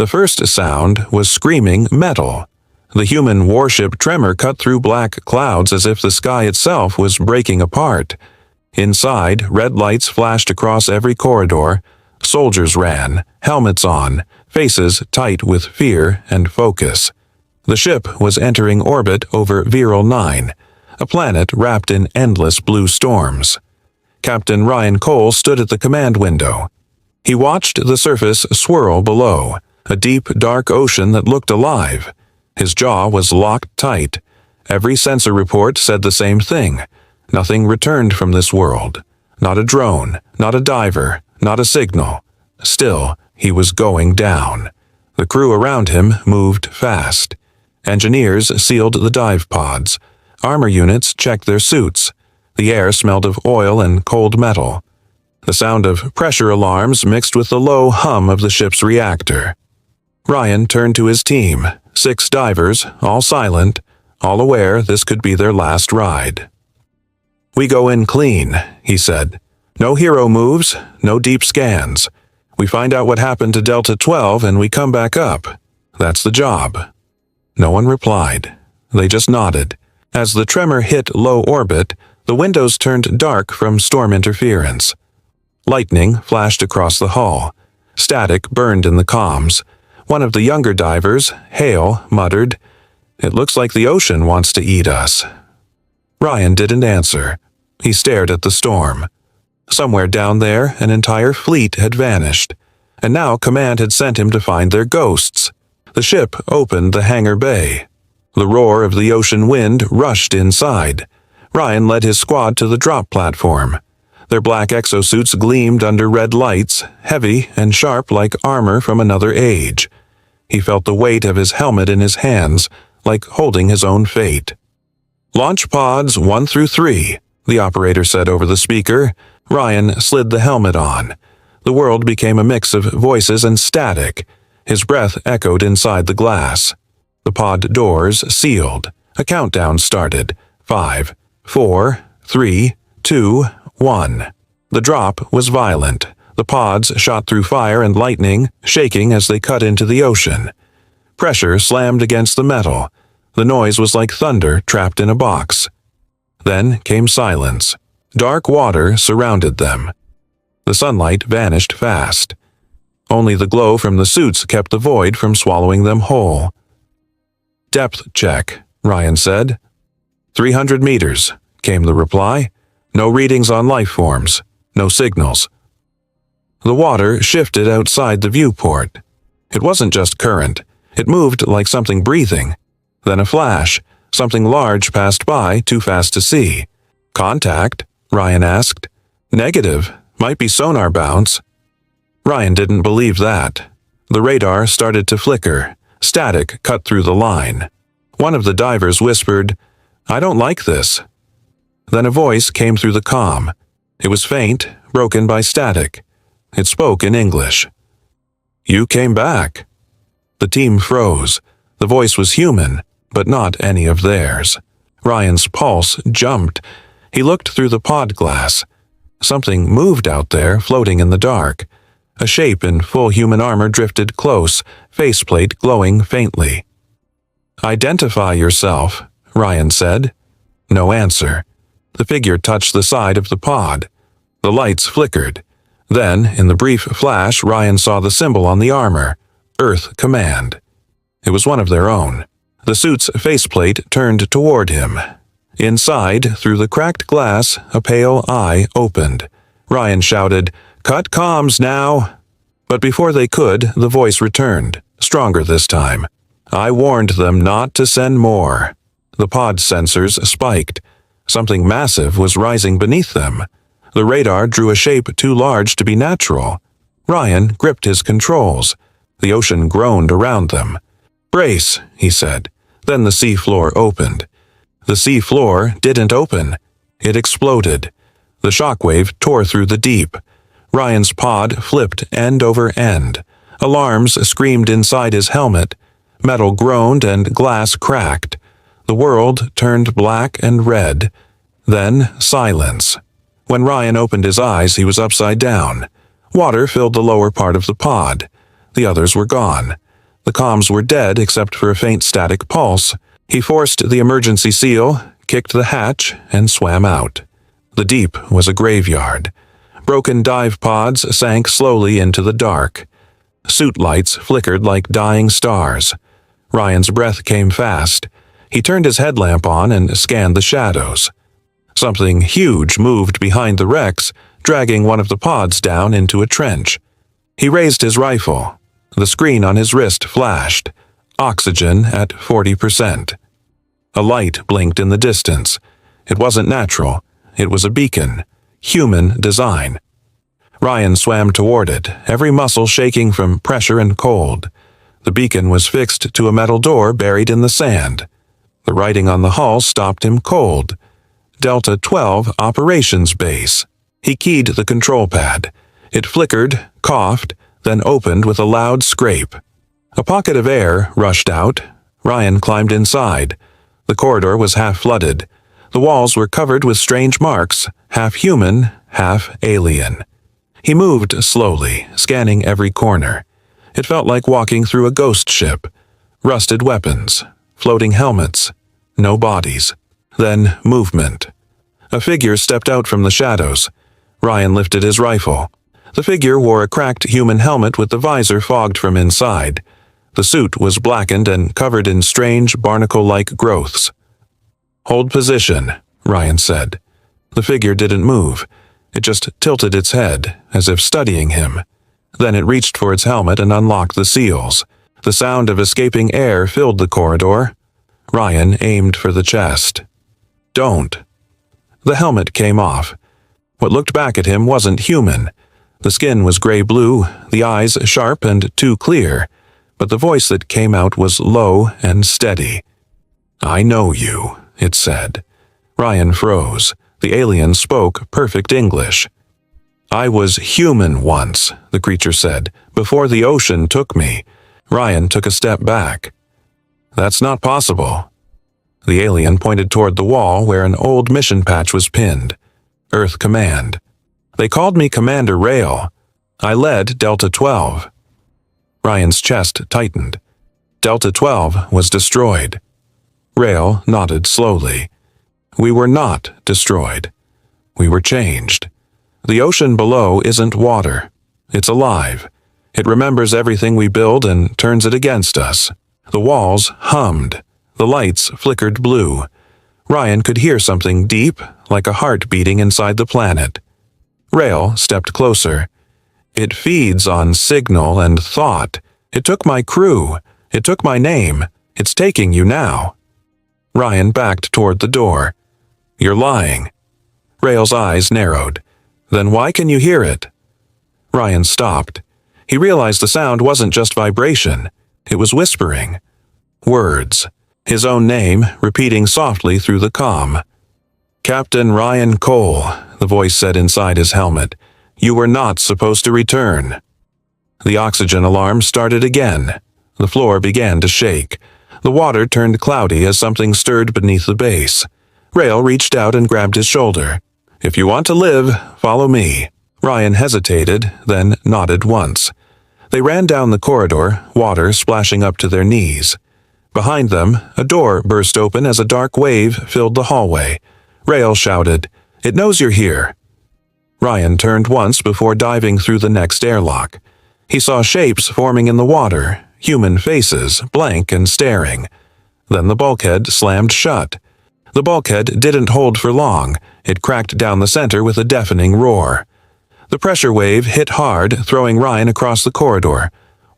The first sound was screaming metal. The human warship tremor cut through black clouds as if the sky itself was breaking apart. Inside, red lights flashed across every corridor. Soldiers ran, helmets on, faces tight with fear and focus. The ship was entering orbit over Viral 9, a planet wrapped in endless blue storms. Captain Ryan Cole stood at the command window. He watched the surface swirl below, a deep, dark ocean that looked alive. His jaw was locked tight. Every sensor report said the same thing. Nothing returned from this world. Not a drone, not a diver, not a signal. Still, he was going down. The crew around him moved fast. Engineers sealed the dive pods. Armor units checked their suits. The air smelled of oil and cold metal. The sound of pressure alarms mixed with the low hum of the ship's reactor. Ryan turned to his team, 6 divers, all silent, all aware this could be their last ride. "We go in clean," he said. "No hero moves, no deep scans. We find out what happened to Delta 12 and we come back up. That's the job." No one replied. They just nodded. As the tremor hit low orbit, the windows turned dark from storm interference. Lightning flashed across the hull. Static burned in the comms. One of the younger divers, Hale, muttered, "It looks like the ocean wants to eat us." Ryan didn't answer. He stared at the storm. Somewhere down there, an entire fleet had vanished, and now command had sent him to find their ghosts. The ship opened the hangar bay. The roar of the ocean wind rushed inside. Ryan led his squad to the drop platform. Their black exosuits gleamed under red lights, heavy and sharp like armor from another age. He felt the weight of his helmet in his hands, like holding his own fate. "Launch pods 1 through 3, the operator said over the speaker. Ryan slid the helmet on. The world became a mix of voices and static. His breath echoed inside the glass. The pod doors sealed. A countdown started. 5, 4, 3, 2, 1. The drop was violent. The pods shot through fire and lightning, shaking as they cut into the ocean. Pressure slammed against the metal. The noise was like thunder trapped in a box. Then came silence. Dark water surrounded them. The sunlight vanished fast. Only the glow from the suits kept the void from swallowing them whole. "Depth check," Ryan said. 300 meters, came the reply. No readings on life forms, no signals. The water shifted outside the viewport. It wasn't just current. It moved like something breathing. Then a flash. Something large passed by, too fast to see. "Contact?" Ryan asked. "Negative. Might be sonar bounce." Ryan didn't believe that. The radar started to flicker. Static cut through the line. One of the divers whispered, "I don't like this." Then a voice came through the comm. It was faint, broken by static. It spoke in English. "You came back." The team froze. The voice was human, but not any of theirs. Ryan's pulse jumped. He looked through the pod glass. Something moved out there, floating in the dark. A shape in full human armor drifted close, faceplate glowing faintly. "Identify yourself," Ryan said. No answer. The figure touched the side of the pod. The lights flickered. Then, in the brief flash, Ryan saw the symbol on the armor, Earth Command. It was one of their own. The suit's faceplate turned toward him. Inside, through the cracked glass, a pale eye opened. Ryan shouted, "Cut comms now!" But before they could, the voice returned, stronger this time. "I warned them not to send more." The pod sensors spiked. Something massive was rising beneath them. The radar drew a shape too large to be natural. Ryan gripped his controls. The ocean groaned around them. "Brace," he said. Then the sea floor opened. The sea floor didn't open. It exploded. The shockwave tore through the deep. Ryan's pod flipped end over end. Alarms screamed inside his helmet. Metal groaned and glass cracked. The world turned black and red. Then silence. When Ryan opened his eyes, he was upside down. Water filled the lower part of the pod. The others were gone. The comms were dead except for a faint static pulse. He forced the emergency seal, kicked the hatch, and swam out. The deep was a graveyard. Broken dive pods sank slowly into the dark. Suit lights flickered like dying stars. Ryan's breath came fast. He turned his headlamp on and scanned the shadows. Something huge moved behind the wrecks, dragging one of the pods down into a trench. He raised his rifle. The screen on his wrist flashed. Oxygen at 40%. A light blinked in the distance. It wasn't natural. It was a beacon. Human design. Ryan swam toward it, every muscle shaking from pressure and cold. The beacon was fixed to a metal door buried in the sand. The writing on the hull stopped him cold. Delta 12 Operations Base. He keyed the control pad. It flickered, coughed, then opened with a loud scrape. A pocket of air rushed out. Ryan climbed inside. The corridor was half flooded. The walls were covered with strange marks, half human, half alien. He moved slowly, scanning every corner. It felt like walking through a ghost ship. Rusted weapons, floating helmets, no bodies. Then movement. A figure stepped out from the shadows. Ryan lifted his rifle. The figure wore a cracked human helmet with the visor fogged from inside. The suit was blackened and covered in strange barnacle-like growths. "Hold position," Ryan said. The figure didn't move. It just tilted its head, as if studying him. Then it reached for its helmet and unlocked the seals. The sound of escaping air filled the corridor. Ryan aimed for the chest. "Don't." The helmet came off. What looked back at him wasn't human. The skin was gray-blue, the eyes sharp and too clear, but the voice that came out was low and steady. "I know you," it said. Ryan froze. The alien spoke perfect English. "I was human once," the creature said, "before the ocean took me." Ryan took a step back. "That's not possible." The alien pointed toward the wall where an old mission patch was pinned. Earth Command. "They called me Commander Rail. I led Delta 12. Ryan's chest tightened. Delta 12 was destroyed. Rail nodded slowly. "We were not destroyed. We were changed. The ocean below isn't water. It's alive. It remembers everything we build and turns it against us." The walls hummed. The lights flickered blue. Ryan could hear something deep, like a heart beating inside the planet. Rail stepped closer. "It feeds on signal and thought. It took my crew. It took my name. It's taking you now." Ryan backed toward the door. "You're lying." Rail's eyes narrowed. "Then why can you hear it?" Ryan stopped. He realized the sound wasn't just vibration. It was whispering. Words. His own name, repeating softly through the comm. "Captain Ryan Cole," the voice said inside his helmet. "You were not supposed to return." The oxygen alarm started again. The floor began to shake. The water turned cloudy as something stirred beneath the base. Rail reached out and grabbed his shoulder. "If you want to live, follow me." Ryan hesitated, then nodded once. They ran down the corridor, water splashing up to their knees. Behind them, a door burst open as a dark wave filled the hallway. Rail shouted, "It knows you're here." Ryan turned once before diving through the next airlock. He saw shapes forming in the water, human faces, blank and staring. Then the bulkhead slammed shut. The bulkhead didn't hold for long. It cracked down the center with a deafening roar. The pressure wave hit hard, throwing Ryan across the corridor.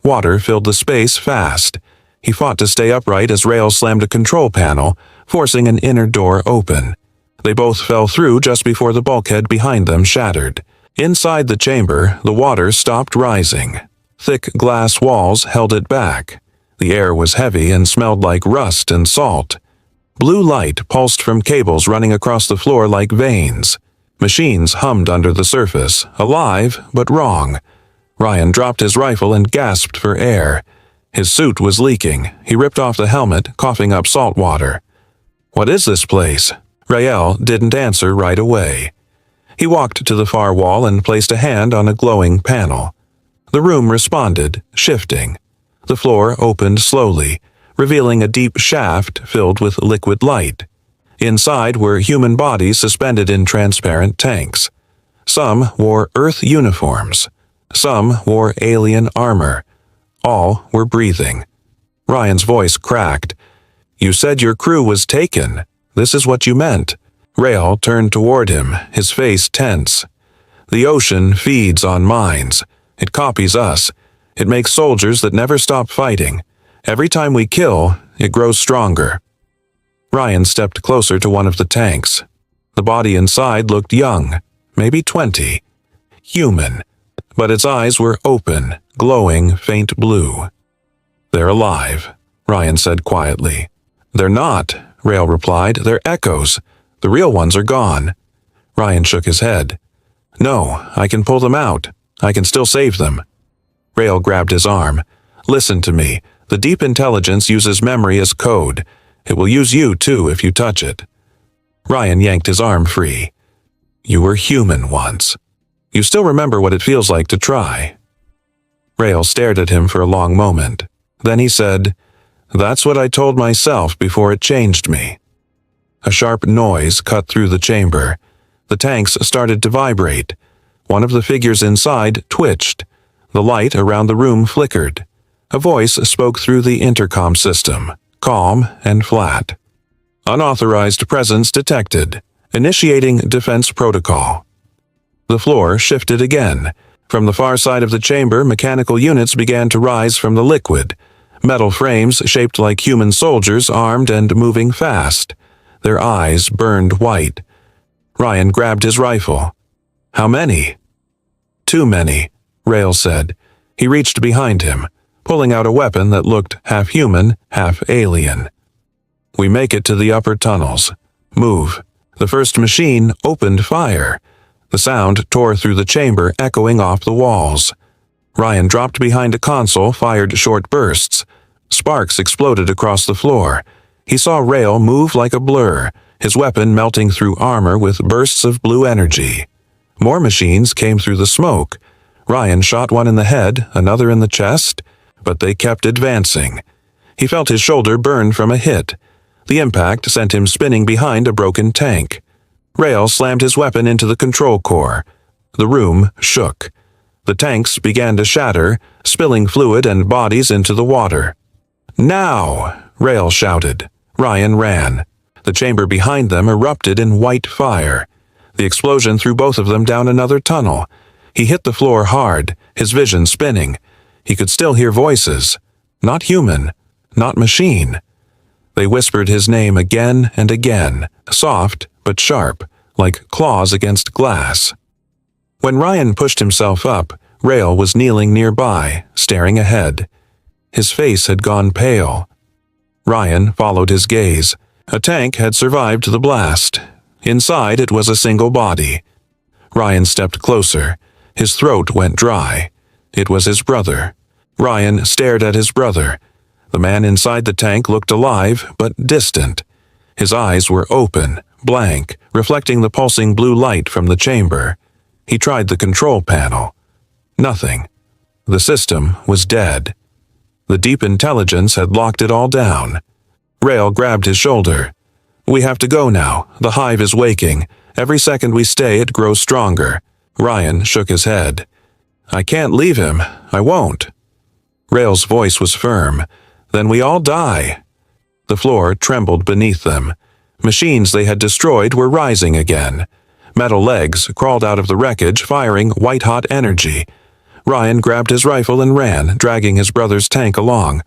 Water filled the space fast. He fought to stay upright as Rail slammed a control panel, forcing an inner door open. They both fell through just before the bulkhead behind them shattered. Inside the chamber, the water stopped rising. Thick glass walls held it back. The air was heavy and smelled like rust and salt. Blue light pulsed from cables running across the floor like veins. Machines hummed under the surface, alive but wrong. Ryan dropped his rifle and gasped for air. His suit was leaking. He ripped off the helmet, coughing up salt water. "What is this place?" Rael didn't answer right away. He walked to the far wall and placed a hand on a glowing panel. The room responded, shifting. The floor opened slowly, revealing a deep shaft filled with liquid light. Inside were human bodies suspended in transparent tanks. Some wore Earth uniforms. Some wore alien armor. All were breathing. Ryan's voice cracked. "You said your crew was taken. This is what you meant." Rael turned toward him, his face tense. "The ocean feeds on minds. It copies us. It makes soldiers that never stop fighting. Every time we kill, it grows stronger." Ryan stepped closer to one of the tanks. The body inside looked young, maybe 20. Human. But its eyes were open, glowing faint blue. "They're alive," Ryan said quietly. "They're not," Rael replied. "They're echoes. The real ones are gone." Ryan shook his head. "No, I can pull them out. I can still save them." Rael grabbed his arm. "Listen to me. The deep intelligence uses memory as code. It will use you, too, if you touch it." Ryan yanked his arm free. "You were human once. You still remember what it feels like to try." Rael stared at him for a long moment. Then he said, "That's what I told myself before it changed me." A sharp noise cut through the chamber. The tanks started to vibrate. One of the figures inside twitched. The light around the room flickered. A voice spoke through the intercom system, calm and flat. "Unauthorized presence detected. Initiating defense protocol." The floor shifted again. From the far side of the chamber, mechanical units began to rise from the liquid. Metal frames shaped like human soldiers, armed and moving fast. Their eyes burned white. Ryan grabbed his rifle. "How many?" "Too many," Rael said. He reached behind him, pulling out a weapon that looked half human, half alien. "We make it to the upper tunnels. Move." The first machine opened fire. The sound tore through the chamber, echoing off the walls. Ryan dropped behind a console, fired short bursts. Sparks exploded across the floor. He saw Rael move like a blur, his weapon melting through armor with bursts of blue energy. More machines came through the smoke. Ryan shot one in the head, another in the chest, but they kept advancing. He felt his shoulder burn from a hit. The impact sent him spinning behind a broken tank. Rael slammed his weapon into the control core. The room shook. The tanks began to shatter, spilling fluid and bodies into the water. "Now!" Rael shouted. Ryan ran. The chamber behind them erupted in white fire. The explosion threw both of them down another tunnel. He hit the floor hard, his vision spinning. He could still hear voices. Not human, not machine. They whispered his name again and again, soft but sharp, like claws against glass. When Ryan pushed himself up, Rael was kneeling nearby, staring ahead. His face had gone pale. Ryan followed his gaze. A tank had survived the blast. Inside it was a single body. Ryan stepped closer. His throat went dry. It was his brother. Ryan stared at his brother. The man inside the tank looked alive, but distant. His eyes were open, blank, reflecting the pulsing blue light from the chamber. He tried the control panel. Nothing. The system was dead. The deep intelligence had locked it all down. Rael grabbed his shoulder. "We have to go now. The hive is waking. Every second we stay, it grows stronger." Ryan shook his head. "I can't leave him. I won't." Rael's voice was firm. "Then we all die." The floor trembled beneath them. Machines they had destroyed were rising again. Metal legs crawled out of the wreckage, firing white-hot energy. Ryan grabbed his rifle and ran, dragging his brother's tank along.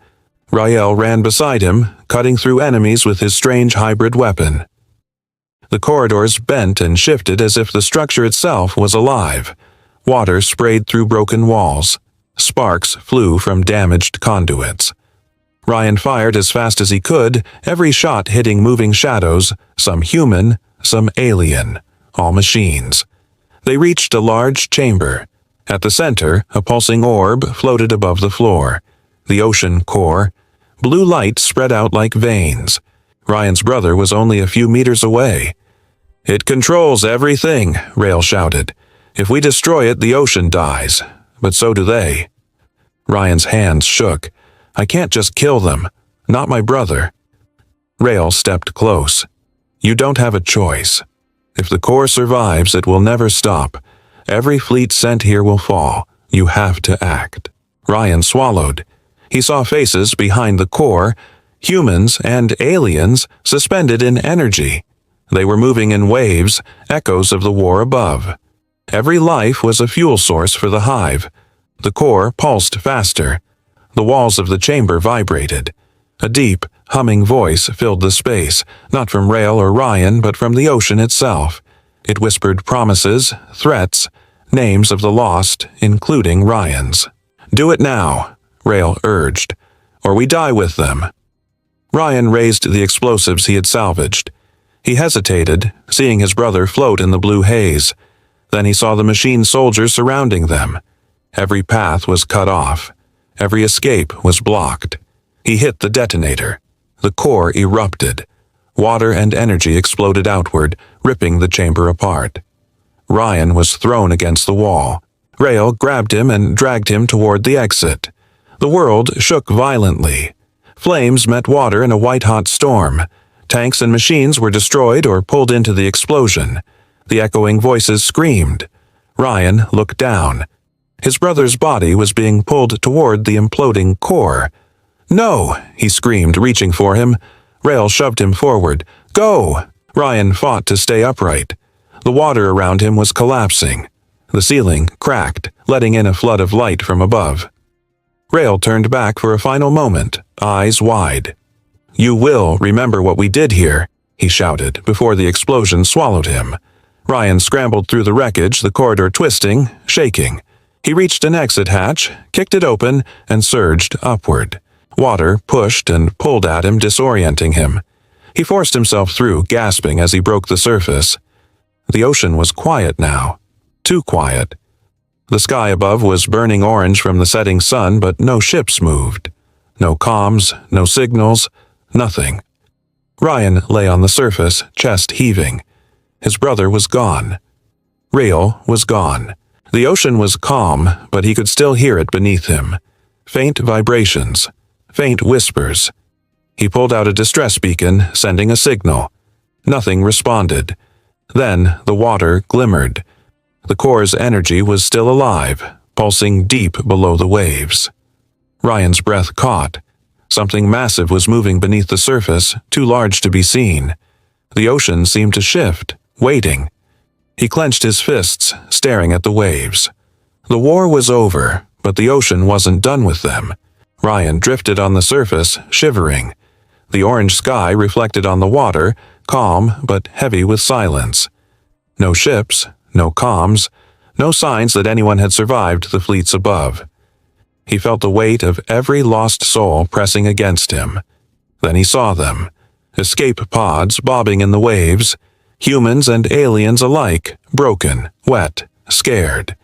Rael ran beside him, cutting through enemies with his strange hybrid weapon. The corridors bent and shifted as if the structure itself was alive. Water sprayed through broken walls. Sparks flew from damaged conduits. Ryan fired as fast as he could, every shot hitting moving shadows, some human, some alien, all machines. They reached a large chamber. At the center, a pulsing orb floated above the floor. The ocean core. Blue light spread out like veins. Ryan's brother was only a few meters away. "It controls everything," Rael shouted. "If we destroy it, the ocean dies. But so do they." Ryan's hands shook. I can't just kill them. Not my brother." Rael stepped close. "You don't have a choice. If the core survives, it will never stop. Every fleet sent here will fall. You have to act." Ryan swallowed. He saw faces behind the core, humans and aliens suspended in energy. They were moving in waves, echoes of the war above. Every life was a fuel source for the hive. The core pulsed faster. The walls of the chamber vibrated. A deep, humming voice filled the space, not from Rael or Ryan, but from the ocean itself. It whispered promises, threats, names of the lost, including Ryan's. "Do it now," Rael urged, "or we die with them." Ryan raised the explosives he had salvaged. He hesitated, seeing his brother float in the blue haze. Then he saw the machine soldiers surrounding them. Every path was cut off. Every escape was blocked. He hit the detonator. The core erupted. Water and energy exploded outward, ripping the chamber apart. Ryan was thrown against the wall. Rael grabbed him and dragged him toward the exit. The world shook violently. Flames met water in a white-hot storm. Tanks and machines were destroyed or pulled into the explosion. The echoing voices screamed. Ryan looked down. His brother's body was being pulled toward the imploding core. "No!" he screamed, reaching for him. Rael shoved him forward. "Go!" Ryan fought to stay upright. The water around him was collapsing. The ceiling cracked, letting in a flood of light from above. Rael turned back for a final moment, eyes wide. "You will remember what we did here," he shouted before the explosion swallowed him. Ryan scrambled through the wreckage, the corridor twisting, shaking. He reached an exit hatch, kicked it open, and surged upward. Water pushed and pulled at him, disorienting him. He forced himself through, gasping as he broke the surface. The ocean was quiet now. Too quiet. The sky above was burning orange from the setting sun, but no ships moved. No comms, no signals, nothing. Ryan lay on the surface, chest heaving. His brother was gone. Rael was gone. The ocean was calm, but he could still hear it beneath him. Faint vibrations, faint whispers. He pulled out a distress beacon, sending a signal. Nothing responded. Then the water glimmered. The core's energy was still alive, pulsing deep below the waves. Ryan's breath caught. Something massive was moving beneath the surface, too large to be seen. The ocean seemed to shift, waiting. He clenched his fists, staring at the waves. The war was over, but the ocean wasn't done with them. Ryan drifted on the surface, shivering. The orange sky reflected on the water, calm but heavy with silence. No ships, no comms, no signs that anyone had survived the fleets above. He felt the weight of every lost soul pressing against him. Then he saw them. Escape pods bobbing in the waves, humans and aliens alike, broken, wet, scared.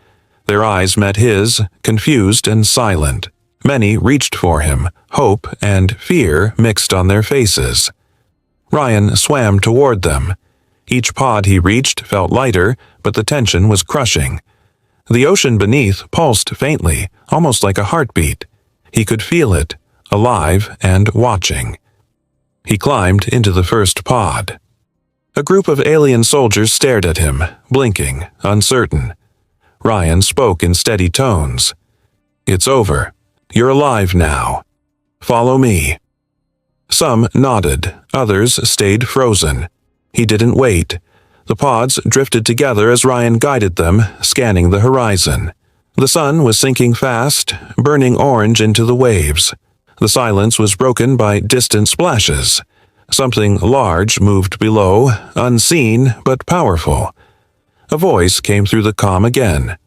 Their eyes met his, confused and silent. Many reached for him, hope and fear mixed on their faces. Ryan swam toward them. Each pod he reached felt lighter, but the tension was crushing. The ocean beneath pulsed faintly, almost like a heartbeat. He could feel it, alive and watching. He climbed into the first pod. A group of alien soldiers stared at him, blinking, uncertain. Ryan spoke in steady tones. "It's over. You're alive now. Follow me." Some nodded, others stayed frozen. He didn't wait. The pods drifted together as Ryan guided them, scanning the horizon. The sun was sinking fast, burning orange into the waves. The silence was broken by distant splashes. Something large moved below, unseen but powerful. A voice came through the calm again.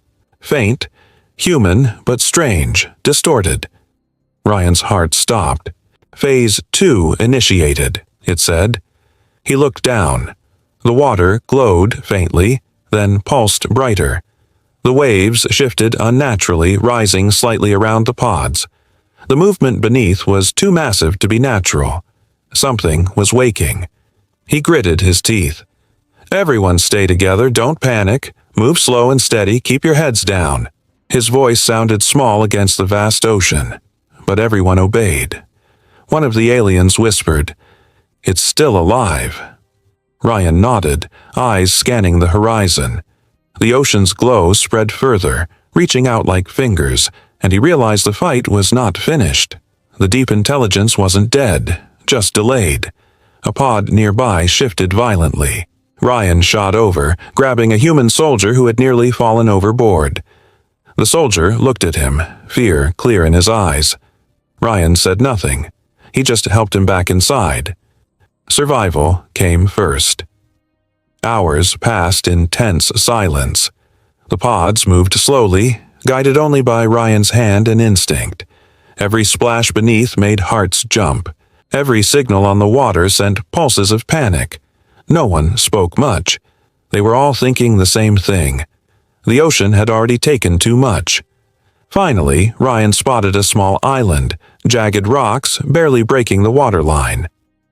Faint, human but strange, distorted. Ryan's heart stopped. "Phase 2 initiated," it said. He looked down. The water glowed faintly, then pulsed brighter. The waves shifted unnaturally, rising slightly around the pods. The movement beneath was too massive to be natural. Something was waking. He gritted his teeth. "Everyone stay together, don't panic. Move slow and steady, keep your heads down." His voice sounded small against the vast ocean. but everyone obeyed. One of the aliens whispered, "It's still alive." Ryan nodded, eyes scanning the horizon. The ocean's glow spread further, reaching out like fingers, and he realized the fight was not finished. The deep intelligence wasn't dead, just delayed. A pod nearby shifted violently. Ryan shot over, grabbing a human soldier who had nearly fallen overboard. The soldier looked at him, fear clear in his eyes. Ryan said nothing. He just helped him back inside. Survival came first. Hours passed in tense silence. The pods moved slowly, guided only by Ryan's hand and instinct. Every splash beneath made hearts jump. Every signal on the water sent pulses of panic. No one spoke much. They were all thinking the same thing. The ocean had already taken too much. Finally, Ryan spotted a small island, jagged rocks barely breaking the waterline.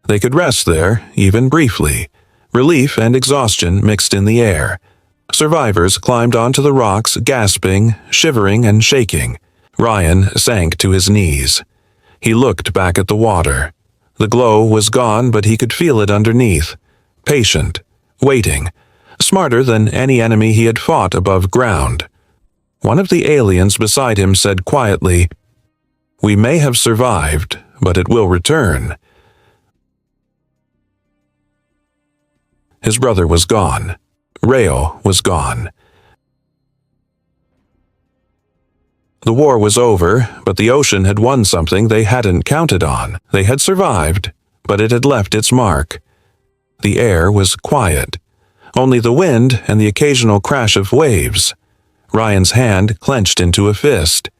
They could rest there, even briefly. Relief and exhaustion mixed in the air. Survivors climbed onto the rocks, gasping, shivering, and shaking. Ryan sank to his knees. He looked back at the water. The glow was gone, but he could feel it underneath. Patient, waiting, smarter than any enemy he had fought above ground. One of the aliens beside him said quietly, "We may have survived, but it will return." His brother was gone. Rayo was gone. The war was over, but the ocean had won something they hadn't counted on. They had survived, but it had left its mark. The air was quiet. Only the wind and the occasional crash of waves. Ryan's hand clenched into a fist.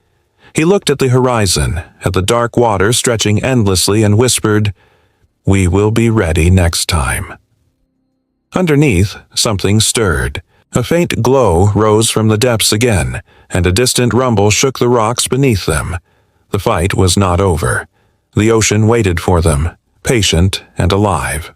He looked at the horizon, at the dark water stretching endlessly, and whispered, "We will be ready next time." Underneath, something stirred. A faint glow rose from the depths again, and a distant rumble shook the rocks beneath them. The fight was not over. The ocean waited for them, patient and alive.